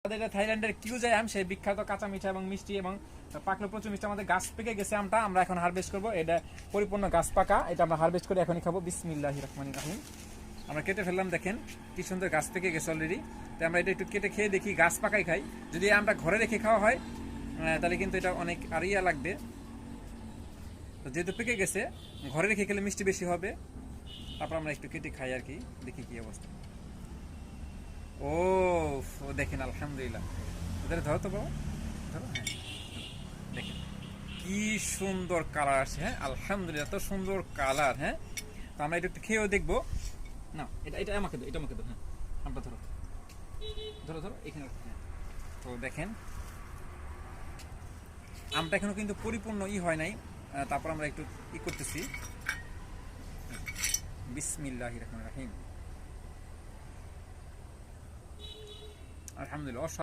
আমাদের থাইল্যান্ডের কিউজাই আম, সেই বিখ্যাত কাঁচা মিঠা এবং মিষ্টি এবং পাকলে প্রচুর মিষ্টি। আমাদের গাছ পেকে গেছে আমটা, আমরা এখন হারভেস্ট করবো। এটা পরিপূর্ণ গাছ পাকা, এটা আমরা হারভেস্ট করে এখনই খাবো। বিসমিল্লাহির রহমানির রহিম। আমরা কেটে ফেললাম, দেখেন কি সুন্দর গাছ পেকে গেছে অলরেডি। তো আমরা এটা একটু কেটে খেয়ে দেখি, গাছ পাকাই খাই। যদি আমরা ঘরে রেখে খাওয়া হয় তাহলে কিন্তু এটা অনেক আর ইয়া লাগবে। তো যেহেতু পেকে গেছে, ঘরে রেখে খেলে মিষ্টি বেশি হবে। তারপর আমরা একটু কেটে খাই আর কি, দেখি কি অবস্থা। ও দেখেন, আলহামদুলিল্লাহ। ওদের ধরো তো বাবা, ধরো। হ্যাঁ, দেখেন কি সুন্দর কালার আসছে। হ্যাঁ আলহামদুলিল্লাহ, এত সুন্দর কালার। হ্যাঁ, তো আমরা এটা একটু খেয়েও দেখবো। না, এটা এটা আমাকে দাও, এটা আমাকে দাও। হ্যাঁ, আমটা ধরো, ধরো ধরো এখানে। হ্যাঁ, তো দেখেন আমটা এখনো কিন্তু পরিপূর্ণ হয় নাই। তারপর আমরা একটু করতেছি। বিসমিল্লাহির রহমানির রহিম। আলহামদুলিল্লাহ।